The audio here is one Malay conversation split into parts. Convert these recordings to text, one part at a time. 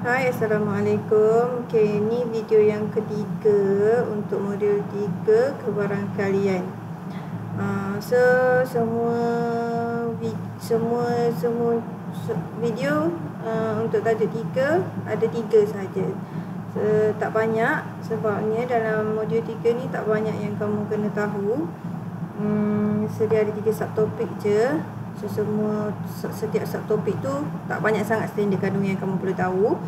Hai, Assalamualaikum. Okay, ini video yang ketiga untuk modul 3 kebarangkalian. So semua video untuk tajuk 3 ada 3 saja. Tak banyak, sebabnya dalam modul 3 ni tak banyak yang kamu kena tahu. Sedia ada 3 subtopik je. So setiap subtopik tu tak banyak sangat standard kandungan yang kamu perlu tahu.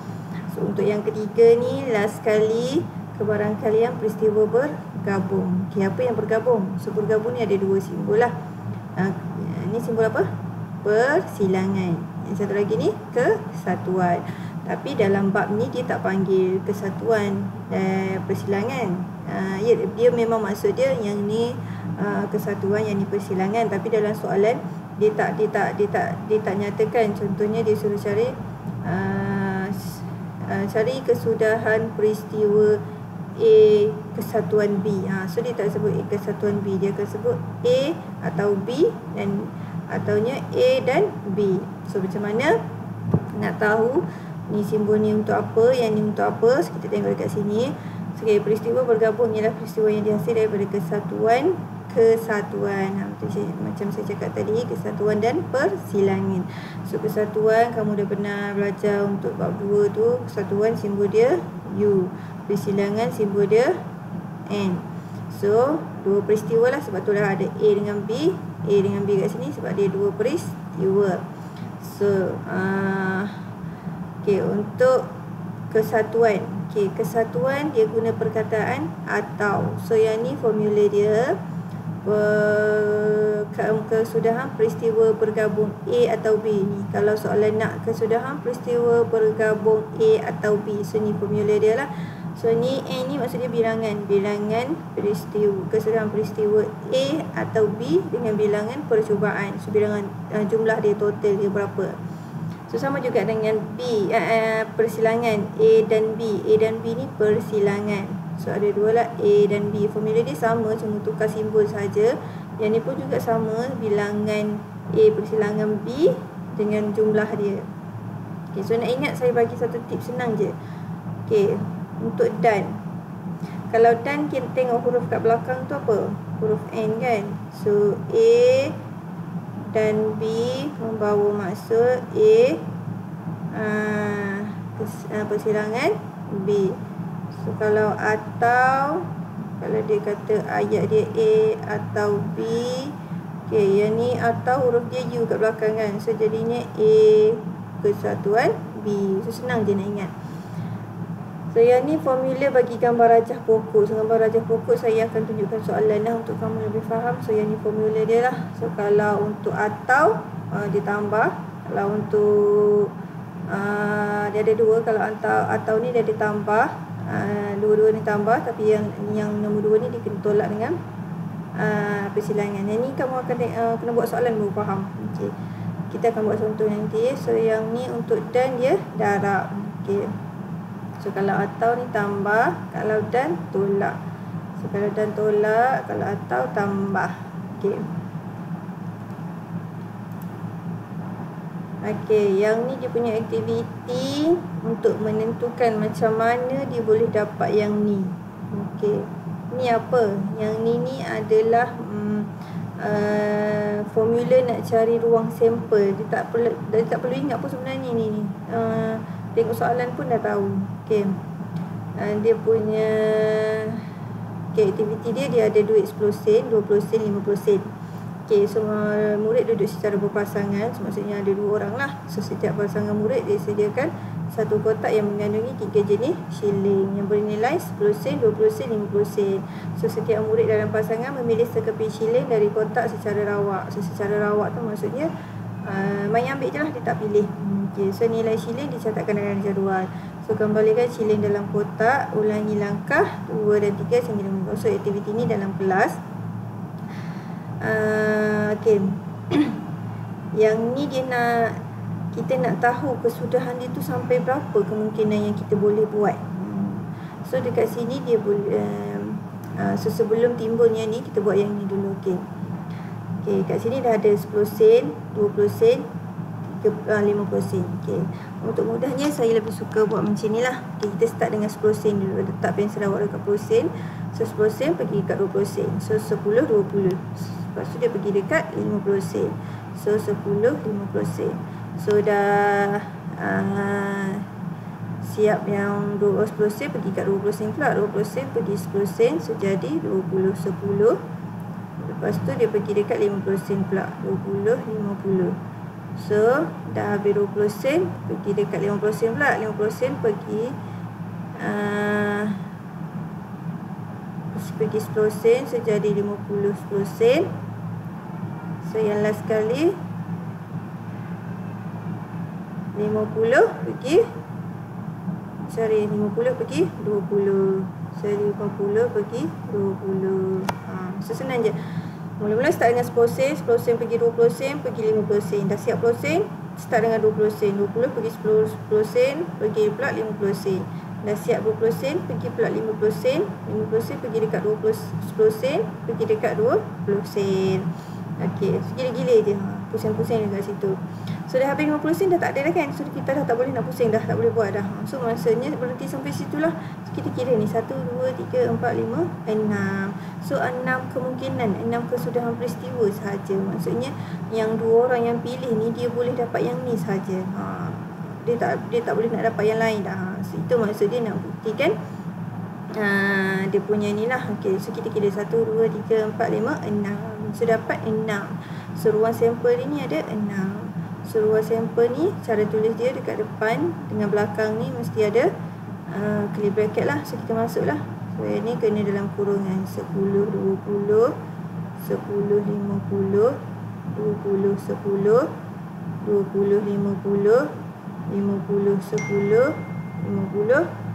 So untuk yang ketiga ni, last kali kebarangkalian peristiwa bergabung. Okay, apa yang bergabung? So bergabung ni ada 2 simbol lah. Ni simbol apa? Persilangan. Yang satu lagi ni kesatuan. Tapi dalam bab ni dia tak panggil kesatuan dan persilangan. Dia memang maksud dia yang ni kesatuan, yang ni persilangan. Tapi dalam soalan dia tak nyatakan. Contohnya dia suruh cari kesudahan peristiwa A kesatuan B. So dia tak sebut A kesatuan B, dia akan sebut A atau B dan ataunya A dan B. So macam mana nak tahu ni simbol ni untuk apa, yang ni untuk apa? So, kita tengok dekat sini. Okay, peristiwa bergabung ialah peristiwa yang dihasil daripada kesatuan. Macam saya cakap tadi, kesatuan dan persilangan. So kesatuan kamu dah pernah belajar untuk bab 2 tu. Kesatuan simbol dia U, persilangan simbol dia N. So 2 peristiwa lah, sebab tu dah ada A dengan B. A dengan B kat sini sebab dia 2 peristiwa. So okay, untuk kesatuan, okay, kesatuan dia guna perkataan atau. So yang ni formula dia kesudahan peristiwa bergabung A atau B ni. Kalau soalan nak kesudahan peristiwa bergabung A atau B, so ni formula dia lah. So ni A ni maksudnya bilangan peristiwa, kesudahan peristiwa A atau B dengan bilangan percubaan. So bilangan jumlah dia total dia berapa. So sama juga dengan B, persilangan A dan B. A dan B ni persilangan. So ada 2 lah, A dan B. Formula dia sama, cuma tukar simbol saja. Yang ni pun juga sama, bilangan A persilangan B dengan jumlah dia. Okay, so nak ingat, saya bagi satu tips senang je. Okay, untuk dan. Kalau dan kita tengok huruf kat belakang tu apa? Huruf N kan. So A dan B membawa maksud A persilangan B. So kalau atau, kalau dia kata ayat dia A atau B, okay, yang ni atau huruf dia U kat belakang kan. So jadinya A kesatuan B. So senang je nak ingat. So yang ni formula bagi gambar rajah pokok. So gambar rajah pokok saya akan tunjukkan soalan lah untuk kamu lebih faham. So yang ni formula dia lah. So kalau untuk atau ditambah. Kalau untuk dia ada 2. Kalau atau ni dia ditambah, dua-dua ni tambah, tapi yang nombor 2 ni dia kena tolak dengan persilangan. Yang ni kamu akan kena buat soalan baru faham. Okay, kita akan buat contoh nanti. So yang ni untuk dan dia darab. Okay, so kalau atau ni tambah, kalau dan tolak. So kalau dan tolak, kalau atau tambah. Okay. Okey, yang ni dia punya aktiviti untuk menentukan macam mana dia boleh dapat yang ni. Okey. Ni apa? Yang ni adalah formula nak cari ruang sampel. Dia tak perlu ingat pun sebenarnya ni. Tengok soalan pun dah tahu. Okey. Dia punya aktiviti dia ada duit 10 sen, 20 sen, 50 sen. Okay, so murid duduk secara berpasangan. So maksudnya ada 2 orang lah. So setiap pasangan murid dia sediakan satu kotak yang mengandungi 3 jenis shilling yang bernilai 10 sen, 20 sen, 50 sen. So setiap murid dalam pasangan memilih sekeping shilling dari kotak secara rawak. So secara rawak tu maksudnya main ambil je lah, dia tak pilih. Okay, so nilai shilling dicatatkan dalam jadual. So kembalikan shilling dalam kotak, ulangi langkah 2 dan 3 sehingga 5. So aktiviti ni dalam kelas. Okay. Yang ni dia kita nak tahu kesudahan dia tu sampai berapa kemungkinan yang kita boleh buat. So dekat sini dia boleh so sebelum timbulnya ni kita buat yang ni dulu. Okay, kat sini dah ada 10 sen, 20 sen, 30 50 sen. Okey. Untuk mudahnya saya lebih suka buat macam ni lah. Okay, kita start dengan 10 sen dulu. Letak pensel awak dekat 10 sen. So 10 sen pergi dekat 20 sen. So 10 20. Lepas tu dia pergi dekat 50 sen. So 10 50 sen. So dah siap yang 10 sen pergi kat 20 sen pula. 20 sen pergi 10 sen. So jadi 20 10. Lepas tu dia pergi dekat 50 sen pula. 20 50. So dah habis 20 sen pergi dekat 50 sen pula. 50 sen pergi pergi 10 sen. So jadi 50 10 sen. So yang last sekali 50 pergi 50 pergi 20. So 50 pergi 20. So senang je. Mula-mula start dengan 10 sen. 10 sen pergi 20 sen pergi 50 sen. Dah siap 10 sen, start dengan 20 sen. 20 pergi 10 sen pergi pula 50 sen. Dah siap 20 sen pergi pula 50 sen. 50 sen pergi dekat 10 sen pergi dekat 20 sen. Okey, so gila-gila je. Pusing-pusing dekat situ. So dah habis 50 sen dah tak ada dah kan. So kita dah tak boleh nak pusing dah, tak boleh buat dah. So maksudnya berhenti sampai situlah. So kita kira ni 1 2 3 4 5 6. So 6 kemungkinan, 6 kesudahan peristiwa sahaja. Maksudnya yang 2 orang yang pilih ni dia boleh dapat yang ni sahaja. Dia tak boleh nak dapat yang lain dah. So itu maksud dia nak buktikan dia punya ni lah. Okey, so kita kira 1 2 3 4 5 6. So dapat 6. So ruang sampel ni ada 6. So ruang sampel ni cara tulis dia dekat depan dengan belakang ni mesti ada curly bracket lah. So kita masuk lah. So yang ni kena dalam kurungan 10 20 10 50 20 10 20 50 10 50 10 50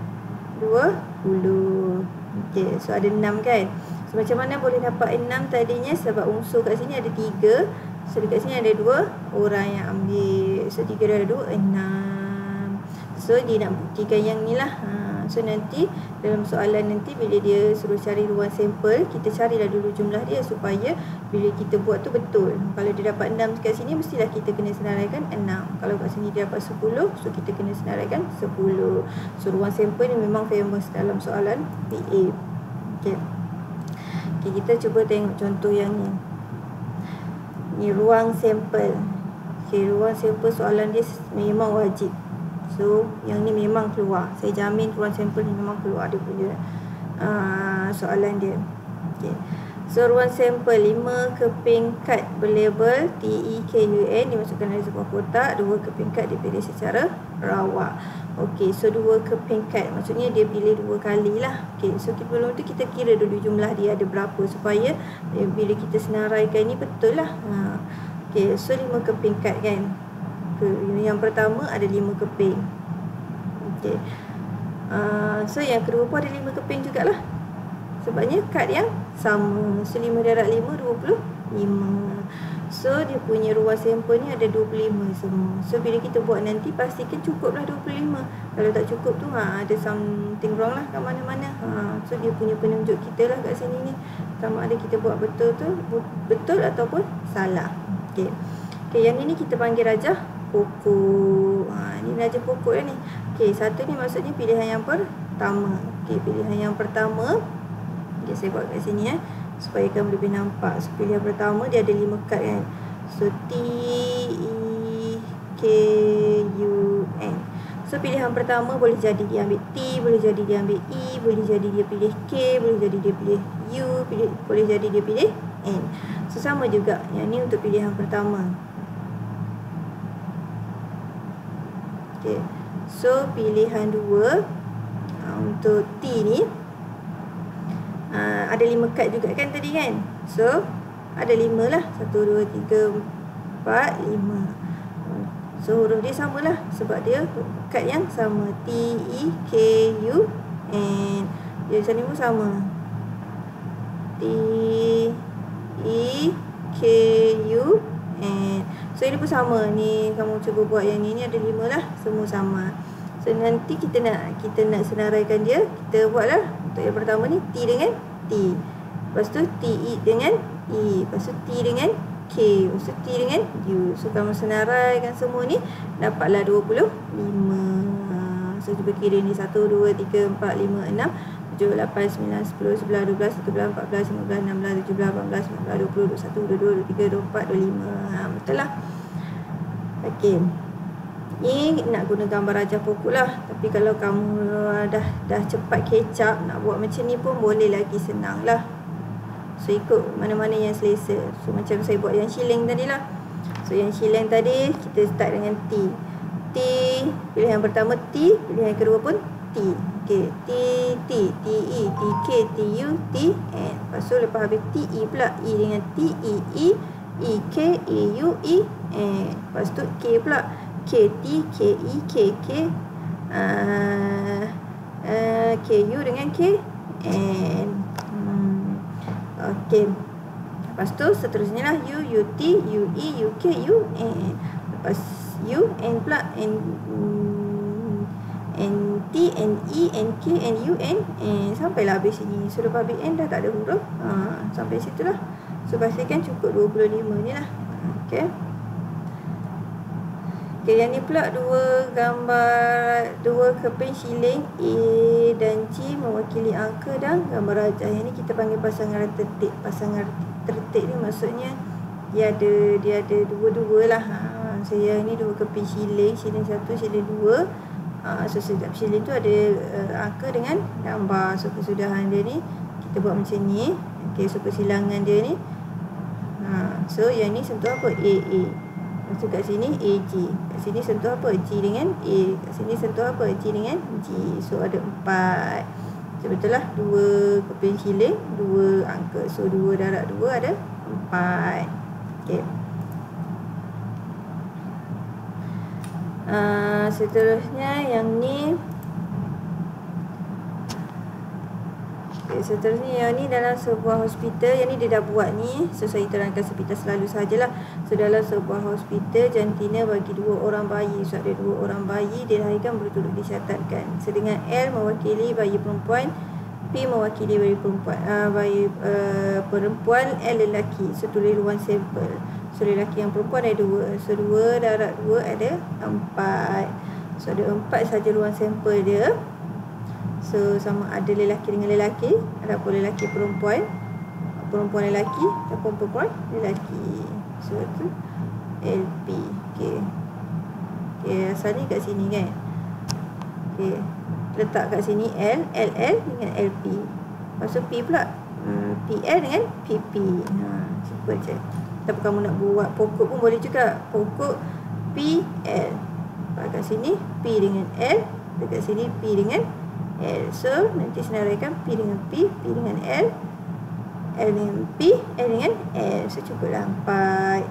20. Okey, so ada 6 kan. So macam mana boleh dapat 6 tadinya? Sebab unsur kat sini ada 3. So dekat sini ada 2 orang yang ambil. So 3 dah ada 2 6. So dia nak buktikan yang ni lah. So nanti dalam soalan nanti bila dia suruh cari ruang sampel, kita carilah dulu jumlah dia supaya bila kita buat tu betul. Kalau dia dapat 6 kat sini, mestilah kita kena senaraikan 6. Kalau kat sini dia dapat 10, so kita kena senaraikan 10. So ruang sampel ni memang famous dalam soalan PA. Okay, kita cuba tengok contoh yang ni. Ni ruang sampel. Okay, ruang sampel soalan dia memang wajib. So yang ni memang keluar. Saya jamin ruang sampel ni memang keluar dia punya soalan dia. Okay. So ruang sampel 5 keping kad berlabel TEKUN dimasukkan dalam sebuah kotak. 2 keping kad dipilih secara rawak. Okey, so 2 keping kad maksudnya dia pilih 2 kali lah. Okey, so sebelum tu kita kira dulu jumlah dia ada berapa supaya bila kita senaraikan ni betul lah. Okey, so 5 keping kad kan. Yang pertama ada 5 keping. Okey. So yang kedua pun ada 5 keping jugalah. Sebabnya kad yang sama. So 5 darab 5 25. So dia punya ruang sampel ni ada 25 semua. So bila kita buat nanti pastikan cukuplah 25. Kalau tak cukup tu ada something wrong lah kat mana-mana. So dia punya penunjuk kita lah kat sini ni. Sama ada kita buat betul ataupun salah. Okey. Okey, yang ini kita panggil rajah pokok. Ni rajah pokok dah ni. Okey, satu ni maksudnya pilihan yang pertama. Okey, pilihan yang pertama. Okey, saya buat kat sini supaya kamu lebih nampak. So pilihan pertama dia ada 5 kad kan. So TEKUN. So pilihan pertama boleh jadi dia ambil T, boleh jadi dia ambil E, boleh jadi dia pilih K, boleh jadi dia pilih U, boleh jadi dia pilih N. So sama juga. Yang ni untuk pilihan pertama. Okay. So pilihan 2 untuk T ni ada 5 kad juga kan tadi kan. So ada 5 lah. 1, 2, 3, 4, 5. So huruf dia samalah sebab dia kad yang sama. TEKUN. Dia sini pun sama. TEKUN. So ini pun sama. Ni kamu cuba buat yang ni ada 5 lah. Semua sama. So nanti kita nak senaraikan dia. Kita buatlah. Untuk yang pertama ni T dengan T. Lepas tu TE dengan E. Lepas tu T dengan K. K. So T dengan U. So kamu senaraikan semua ni, dapatlah 25. So cuba kira ni 1, 2, 3, 4, 5, 6, 7, 8, 9, 10, 11, 12, 13, 14, 15, 16, 17, 18, 19, 20, 21, 22, 23, 24, 25. Betul lah. Okey. Ni nak guna gambar rajah pokok lah. Tapi kalau kamu dah cepat kecap, nak buat macam ni pun boleh lagi, senang lah. So ikut mana-mana yang selesa. So macam saya buat yang shilling tadi lah. So yang shilling tadi kita start dengan T. T, pilihan pertama T, pilihan kedua pun T. Okey, T, T, T, E, T, K, T, U, T, N. Lepas tu lepas habis T, E pula, E dengan T, E, E, E, K, E, U, E, N. Lepas tu K pula, K, T, K, E, K, K, K, U dengan K, N. Okey. Lepas tu seterusnya lah U, U, T, U, E, U, K, U, N. Lepas U, N pula, N, T, N, E, N, K, N, U, N, sampailah habis sini. So lepas habis N dah tak ada huruf. Sampai situ lah. So pastikan cukup 25 ni lah. Okey. Okey, yang ni pula dua gambar, dua keping shilling A dan G mewakili angka dan gambar rajah. Yang ni kita panggil pasangan tertib. Pasangan tertib ni maksudnya dia ada dua-dua lah. So yang ni dua keping shilling, shilling 1, shilling 2. So setiap shilling tu ada angka dengan gambar. So kesudahan dia ni kita buat macam ni. Okey, so persilangan dia ni. So yang ni sentuh apa? AA. Lepas tu kat sini AG. Kat sini sentuh apa? G dengan A. Kat sini sentuh apa? G dengan G. So ada 4. So betul lah, 2 keping shilling, 2 angka. So 2 darab 2 ada 4. Okey. Seterusnya yang ni. Seterusnya yang ni dalam sebuah hospital. Yang ni dia dah buat ni. So saya terangkan sepintas selalu sajalah. So dalam sebuah hospital, jantina bagi 2 orang bayi. So ada 2 orang bayi dilahirkan berturut dicatatkan. Sedangkan L mewakili bayi perempuan, P mewakili bayi perempuan, perempuan, L lelaki. So tulis ruang sampel. So lelaki yang perempuan ada 2. So 2 darab 2 ada 4. So ada 4 saja ruang sampel dia. So sama ada lelaki dengan lelaki, ataupun lelaki perempuan, perempuan lelaki, ataupun perempuan lelaki. So tu LP. Okey. Okey, asal ni kat sini kan. Okey. Letak kat sini L, LL dengan LP. Lepas tu P pula, PL dengan PP. Simple je. Tapi kamu nak buat pokok pun boleh juga. Pokok PL. Kat sini P dengan L, dekat sini P dengan L. So nanti senaraikan P dengan P, P dengan L, L dengan P, L dengan L. So cukuplah 4.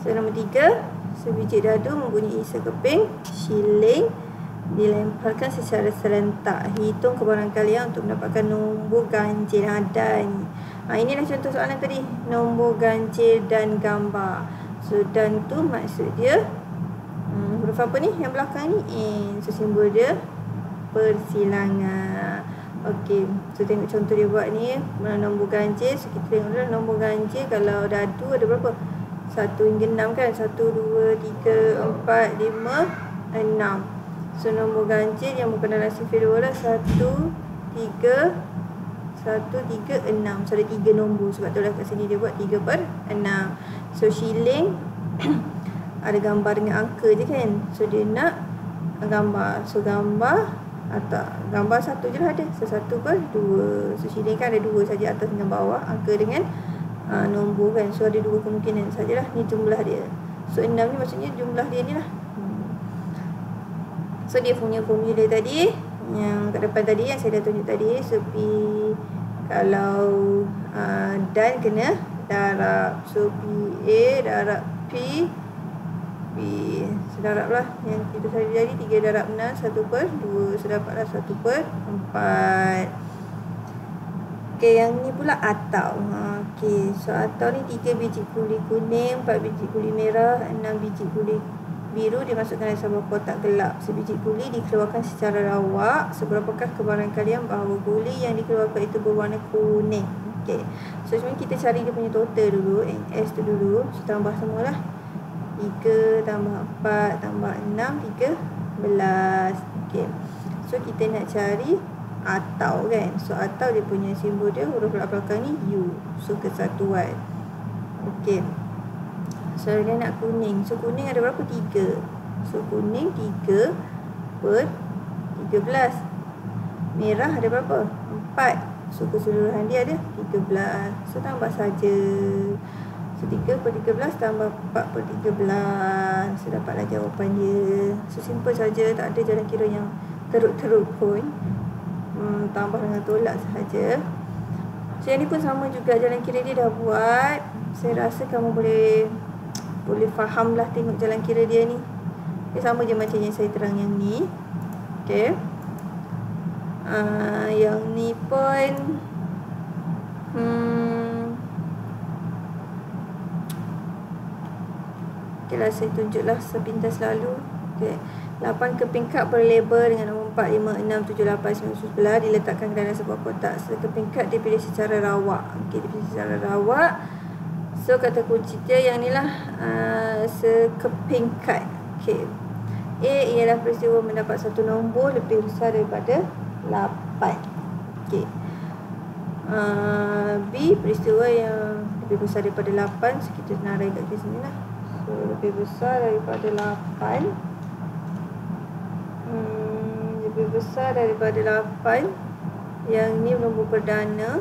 So nombor 3, sebiji dadu mempunyai sekeping shilling dilemparkan secara serentak. Hitung kebaran kalian untuk mendapatkan nombor ganjil. Dan inilah contoh soalan tadi, nombor ganjil dan gambar. So dan tu maksud dia huruf apa ni yang belakang ni? N. So simbol dia persilangan. Okey, so tengok contoh dia buat ni, nombor ganjil. So kita tengok dulu nombor ganjil. Kalau dadu ada berapa? 1 hingga 6 kan? 1, 2, 3, 4, 5, 6. So nombor ganjil yang bukan dalam sifir 2 lah 1, 3, 6. So ada 3 nombor. Sebab tu lah kat sini dia buat 3/6. So shilling ada gambar dengan angka je kan. So dia nak gambar. So gambar atau gambar 1 je lah ada. So 1/2. So shilling kan ada 2 saja, atas dengan bawah, angka dengan nombor kan. So ada 2 kemungkinan sajalah. Ni jumlah dia. So 6 ni maksudnya jumlah dia ni lah. So dia punya formula tadi yang kat depan tadi yang saya dah tunjuk tadi. So P kalau dan kena darab. So PA darab P, so darab lah. Yang kita tadi jadi 3 darab 6, 1/2. So dapatlah 1/4. Okey, yang ni pula atau. Okey, so atau ni 3 biji kuli kuning, 4 biji kuli merah, 6 biji kuli biru dimasukkan dalam sebuah kotak gelap. Sebiji kuli dikeluarkan secara rawak. Seberapakah kebaran kalian bahawa kuli yang dikeluarkan itu berwarna kuning? Okey. So sebenarnya kita cari dia punya total dulu, NS tu dulu. So tambah semualah. 3 tambah 4 tambah 6, 13. Okey. So kita nak cari atau kan. So atau dia punya simbol dia huruf belakang ni U. So kesatuan. Okey. So dia nak kuning. So kuning ada berapa? 3. So kuning 3 per 13. Merah ada berapa? 4. So keseluruhan dia ada 13. So tambah saja. So 3 per 13 tambah 4 per 13. So dapatlah jawapan dia. So simple saja, tak ada jalan kira yang teruk-teruk pun. Tambah dengan tolak sahaja. So yang ni pun sama juga, jalan kira dia dah buat. Saya rasa kamu boleh faham lah tengok jalan kira dia ni. Dia sama je macam yang saya terang yang ni. Okay. Yang ni pun okay lah, saya tunjuklah sepintas lalu. Okay. 8 keping kad berlabel dengan nombor 4, 5, 6, 7, 8, 9, 10 diletakkan ke dalam sebuah kotak. Sekeping kad dipilih secara rawak. Okay, dipilih secara rawak. So kata kunci dia yang ni lah, sekeping kad. Okay. A ialah peristiwa mendapat satu nombor lebih besar daripada 8. Okay. B peristiwa yang lebih besar daripada 8. So kita narai kat sini lah. So lebih besar daripada 8. Lebih besar daripada 8. Yang ni nombor perdana.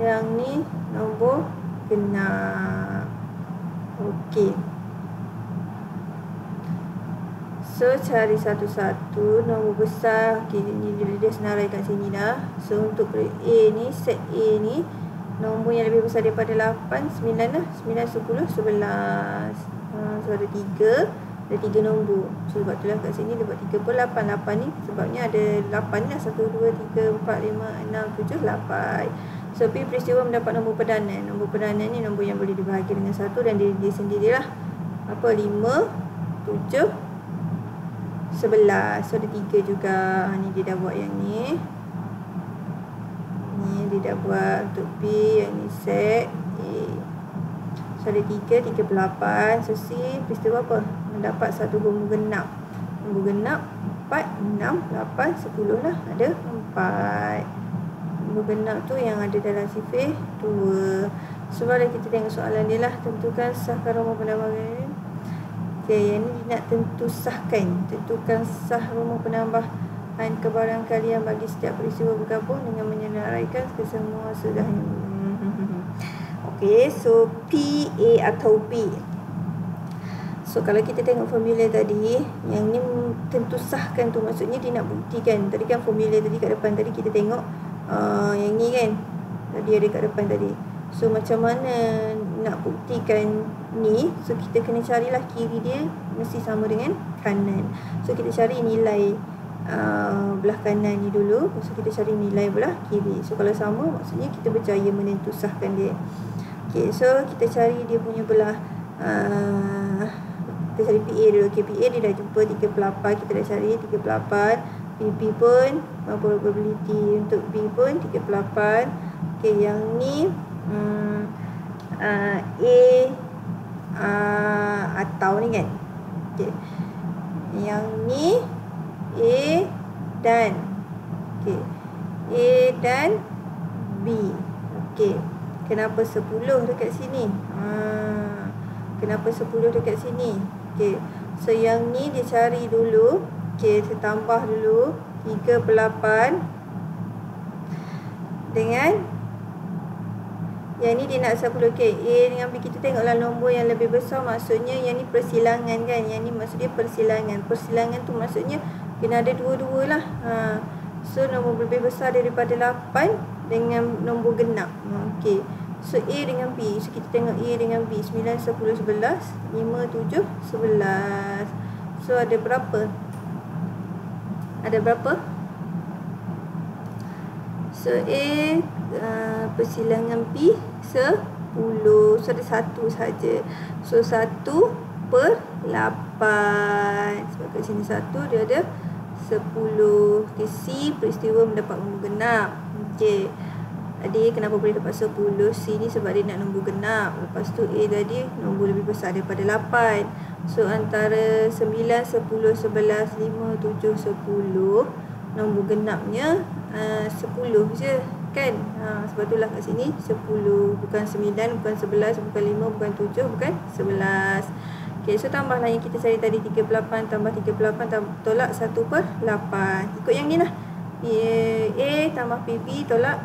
Yang ni nombor genap. Okey. So cari satu-satu nombor besar. Okey, ni dia senarai kat sini dah. So untuk A ni, set A ni, nombor yang lebih besar daripada 8, 9 lah. 9, 10, 11. So ada 3. Ada 3 nombor. So sebab tu lah kat sini dia buat 3 per 8. 8 ni sebabnya ada 8 ni lah. 1, 2, 3, 4, 5, 6, 7, 8. So P peristiwa mendapat nombor perdana. Nombor perdana ni nombor yang boleh dibahagi dengan 1 dan dia sendirilah. Apa? 5, 7, 11. So ada 3 juga. Ni dia dah buat yang ni. Ni dia dah buat untuk P. Yang ni set A. So ada 3 per 8. So C peristiwa apa? Mendapat satu nombor genap. Nombor genap 4, 6, 8, 10 lah. Ada 4. Nombor genap tu yang ada dalam sifir 2. So mari kita tengok soalan dia lah. Tentukan sahkan rumah penambahan. Okay, yang ni nak sahkan. Tentukan sah rumah penambahan kebarang kalian bagi setiap peristiwa bergabung dengan menyenaraikan kesemua sudahnya. Okay, so P, A atau B. So kalau kita tengok formula tadi, yang ni tentu sahkan tu maksudnya dia nak buktikan. Tadi kan formula tadi kat depan tadi kita tengok yang ni kan. Tadi ada kat depan tadi. So macam mana nak buktikan ni? So kita kena carilah kiri dia mesti sama dengan kanan. So kita cari nilai belah kanan ni dulu. So kita cari nilai belah kiri. So kalau sama maksudnya kita berjaya menentusahkan dia. Okay, so kita cari dia punya belah kita cari PA dulu. Okay, PA dia dah jumpa 38. Kita dah cari 38. PP pun probability untuk B pun 38. Okay, yang ni A atau ni kan. Okay. Yang ni A dan okay. A dan B. Okay. Kenapa 10 dekat sini? Kenapa 10 dekat sini? Okay. So yang ni dia cari dulu. Okay, saya tambah dulu 3 per 8 dengan yang ni dia nak 10. Okay, A dengan B kita tengoklah nombor yang lebih besar. Maksudnya yang ni persilangan kan. Yang ni maksudnya persilangan. Persilangan tu maksudnya kena ada dua-dua lah. So nombor lebih besar daripada 8 dengan nombor genap. Okay. So A dengan B. So kita tengok A dengan B. 9, 10, 11. 5, 7, 11. So ada berapa? Ada berapa? So A persilangan B 10. So ada 1 saja. So 1 per 8. Sebab kat sini 1 dia ada 10. Okay, C peristiwa mendapat nombor genap. Okay. Tadi kenapa boleh dapat 10? C ni sebab dia nak nombor genap. Lepas tu A tadi nombor lebih besar daripada 8. So antara 9, 10, 11, 5, 7, 10, nombor genapnya 10 je kan. Sebab itulah kat sini 10, bukan 9, bukan 11, bukan 5, bukan 7, bukan 11. Okay, so tambahlah yang kita cari tadi, 38 tambah 38 tolak 1/8. Ikut yang ni lah. A tambah PB tolak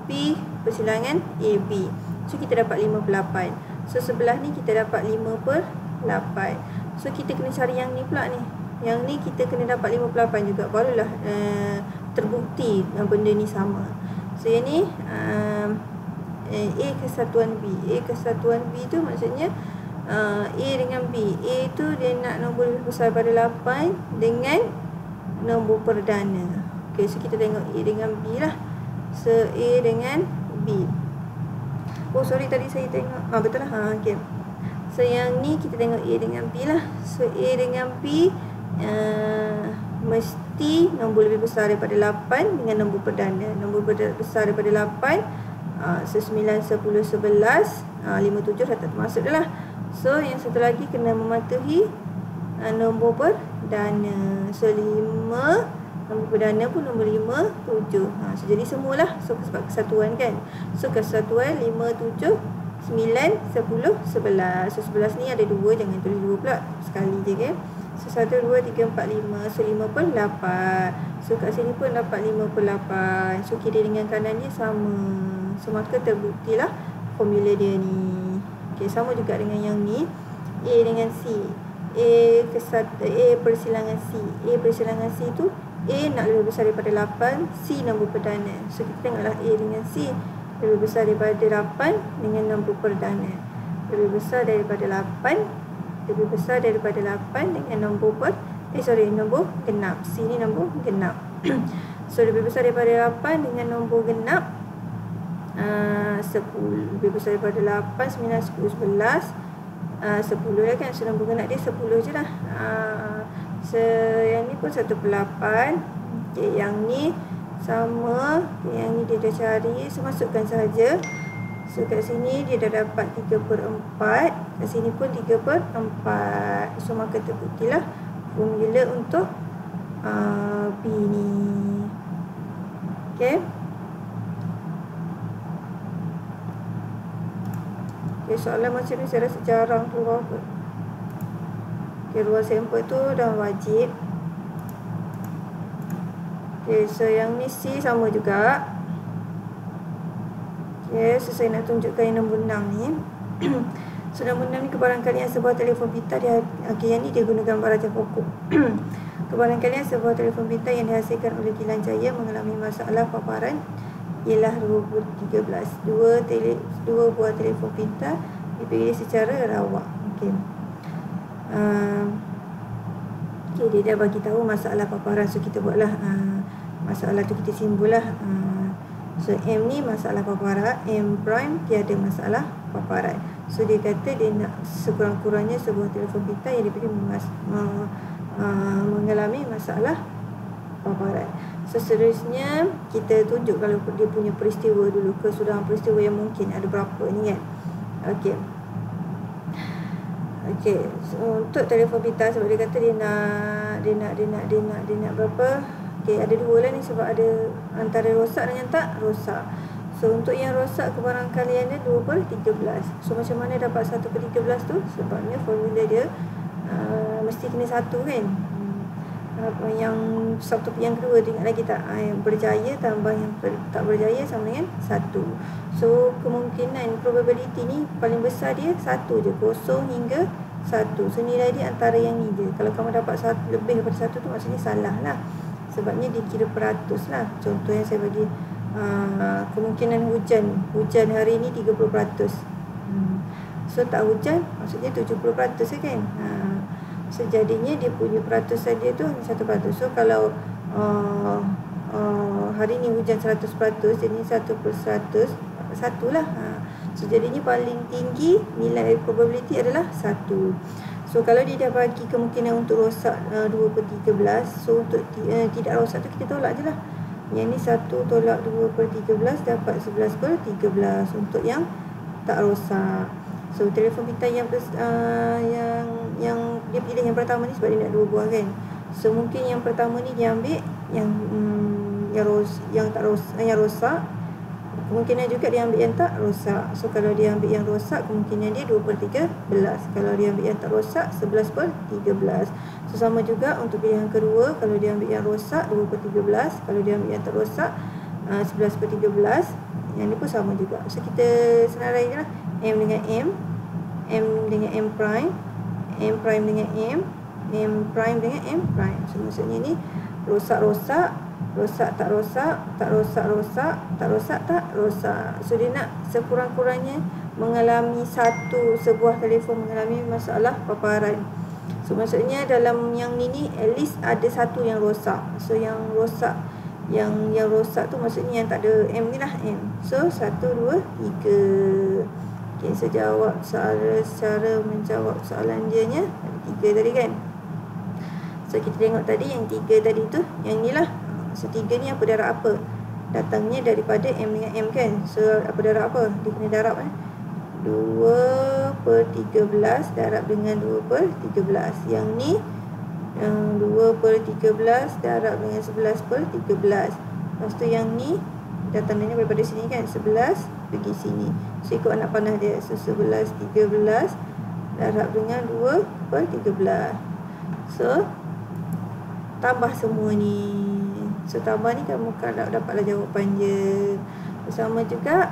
P persilangan AB. So kita dapat 5/8. So sebelah ni kita dapat 5/8. So kita kena cari yang ni pula ni. Yang ni kita kena dapat 5/8 juga. Barulah terbukti benda ni sama. So yang ni A kesatuan B. A kesatuan B tu maksudnya A dengan B. A tu dia nak nombor lebih besar daripada 8 dengan nombor perdana. Okay, so kita tengok A dengan B lah. So A dengan B. Oh sorry, tadi saya tengok betul lah. Okay. So yang ni kita tengok A dengan B lah. So A dengan B mesti nombor lebih besar daripada 8 dengan nombor perdana. Nombor besar daripada 8, so 9, 10, 11, 5, 7 dah tak termasuk dah lah. So yang satu lagi kena mematuhi nombor perdana. So 5, nombor perdana pun nombor 5, 7. So jadi semualah. So sebab kesatuan kan. So kesatuan 5, 7, 9, 10, 11. So 11 ni ada 2, jangan tulis 2 pula. Sekali je kan. So 1, 2, 3, 4, 5. So 5/8. So kat sini pun dapat 5/8. So kiri dengan kanan dia sama. So maka terbuktilah formula dia ni. Okay, sama juga dengan yang ni. A dengan C. A persilangan C. A persilangan C tu A nak lebih besar daripada 8, C nombor perdana. So kita tengoklah A dengan C lebih besar daripada 8 dengan nombor perdana. Lebih besar daripada 8, lebih besar daripada 8 dengan nombor nombor genap. C ni nombor genap. So lebih besar daripada 8 dengan nombor genap 10. Lebih besar daripada 8, 9, 10, 11, 10 lah kan. So nombor genap dia 10 je lah. So yang ni pun 1/8. Okay, yang ni sama. Yang ni dia dah cari. So masukkan sahaja. So kat sini dia dah dapat 3/4. Kat sini pun 3/4. So maka terbuktilah formula untuk B ni. Okay. Okay, soalan macam ni saya rasa jarang keluar kot. Okay, ruang sampel tu dah wajib. Okay, so yang ni C sama juga. Okay, so saya nak tunjukkan yang nombor 6 ni. So nombor 6 ni kebarangkalian sebuah telefon pintar yang ni dia guna gambar raja pokok. Kebarangkalian sebuah telefon pintar yang dihasilkan oleh Kilan Jaya mengalami masalah paparan ialah 2013. Dua buah telefon pintar dipilih secara rawak. Okay. Okay, dia dah bagi tahu masalah paparan. So kita buatlah masalah tu, kita simbol lah. So M ni masalah paparan, M prime tiada masalah paparan. So dia kata dia nak sekurang-kurangnya sebuah telefon pintar yang dipilih mengalami masalah paparan. So seterusnya kita tunjuk kalau dia punya peristiwa dulu, kesudahan peristiwa yang mungkin ada berapa ni kan. Okay. Okay, so untuk telefon pintar sebab dia kata dia nak berapa? Okay, ada dua lah ni sebab ada antara rosak dengan tak rosak. So untuk yang rosak kebarangkalian dia 2/13. So macam mana dapat 1/13 tu? Sebabnya formula dia mesti kena 1 kan. Yang satu yang kedua tu ingat lagi tak? Yang berjaya tambah yang tak berjaya sama dengan 1. So kemungkinan probability ni paling besar dia 1 je, 0 hingga 1. So nilai dia antara yang ni je. Kalau kamu dapat lebih daripada 1 tu maksudnya salah lah. Sebabnya dia kira peratus lah. Contoh yang saya bagi kemungkinan hujan hari ni 30%. So tak hujan maksudnya 70% kan. So jadinya dia punya peratusan dia tu hanya 1%. So kalau hari ni hujan 100%, jadi 1/100 1 lah. So jadinya paling tinggi nilai probability adalah 1. So kalau dia dah bagi kemungkinan untuk rosak 2/13, so untuk tidak rosak tu kita tolak je lah. Yang ni 1 tolak 2/13 dapat 11/13 untuk yang tak rosak. So telefon pintar yang dia pilih yang pertama ni sebab dia nak 2 buah kan. So mungkin yang pertama ni dia ambil yang rosak. Kemungkinan juga dia ambil yang tak rosak. So kalau dia ambil yang rosak, kemungkinan dia 2/13. Kalau dia ambil yang tak rosak, 11/13. So sama juga untuk pilihan kedua. Kalau dia ambil yang rosak, 2/13. Kalau dia ambil yang tak rosak, 11/13. Yang ni pun sama juga. So kita senarai je lah. M dengan M, M dengan M prime, M prime dengan M, M prime dengan M prime. So maksudnya ni rosak-rosak, rosak tak rosak, tak rosak-rosak, tak rosak tak rosak. So dia nak sekurang-kurangnya mengalami sebuah telefon mengalami masalah paparan. So maksudnya dalam yang ni at least ada satu yang rosak. So yang rosak, yang rosak tu maksudnya yang tak ada M ni lah, M. So 1, 2, 3. Okay, so jawab cara menjawab soalan dia nya ada 3 tadi kan. So kita tengok tadi yang 3 tadi tu, yang ni lah. So 3 ni apa darab apa? Datangnya daripada M dengan M kan. So apa darab apa? Dia kena darab 2/13 darab dengan 2/13. Yang ni 2/13 darab dengan 11/13. Lepas tu yang ni datangnya daripada sini kan, 11 pergi sini. So ikut anak panah dia. So 11/13 darab dengan 2/13. So tambah semua ni. So tambah ni kamu dapatlah jawapan je. Sama juga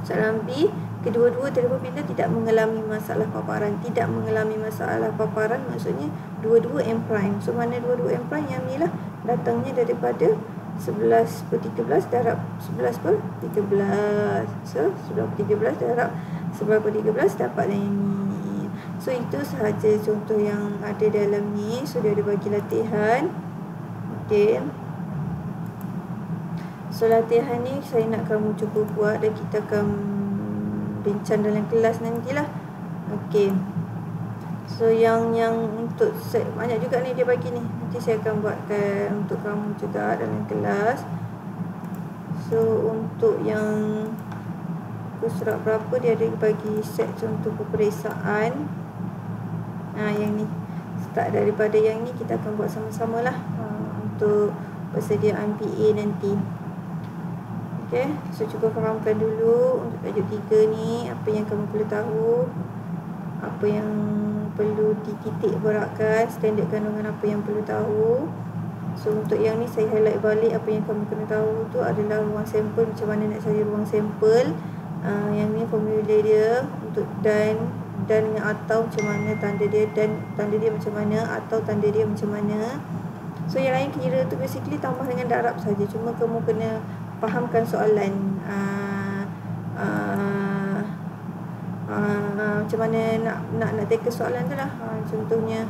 soalan B, kedua-dua telefon pintar tidak mengalami masalah paparan. Tidak mengalami masalah paparan maksudnya dua-dua M prime. So mana dua-dua M prime? Yang ni lah datangnya daripada 11/13 darab 11/13. So 11/13 darab 11/13 dapat yang ni. So itu sahaja contoh yang ada dalam ni. So dia ada bagi latihan. Okay. So latihan ni saya nak kamu cuba buat dan kita akan bincang dalam kelas nantilah. Okay. So yang untuk set banyak juga ni dia bagi ni. Nanti saya akan buatkan untuk kamu juga dalam kelas. So untuk yang surat berapa dia ada bagi set contoh peperiksaan. Yang ni start daripada yang ni kita akan buat sama-sama lah untuk persediaan PA nanti. Okay, so cuba fahamkan dulu untuk tajuk 3 ni apa yang kamu perlu tahu, apa yang perlu dititik beratkan, standard kandungan apa yang perlu tahu. So untuk yang ni saya highlight balik apa yang kamu kena tahu tu adalah ruang sampel, macam mana nak cari ruang sampel. Yang ni formula dia untuk dan dengan atau macam mana tanda dia, dan tanda dia macam mana, atau tanda dia macam mana. So yang lain kira tu basically tambah dengan darab saja. Cuma kamu kena fahamkan soalan macam mana nak tackle soalan tu lah. Contohnya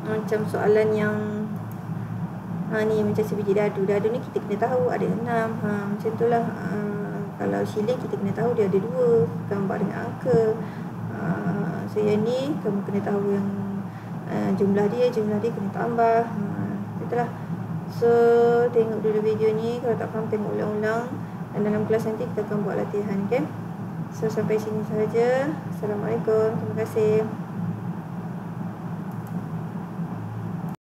macam soalan yang ni macam sebiji dadu. Dadu ni kita kena tahu ada 6. Macam tu lah. Kalau shilling kita kena tahu dia ada 2 gambar dengan angka. So yang ni kamu kena tahu yang jumlah dia kena tambah. Itulah. So tengok dulu video ni. Kalau tak faham tengok ulang-ulang. Dan dalam kelas nanti kita akan buat latihan, kan? So sampai sini sahaja. Assalamualaikum. Terima kasih.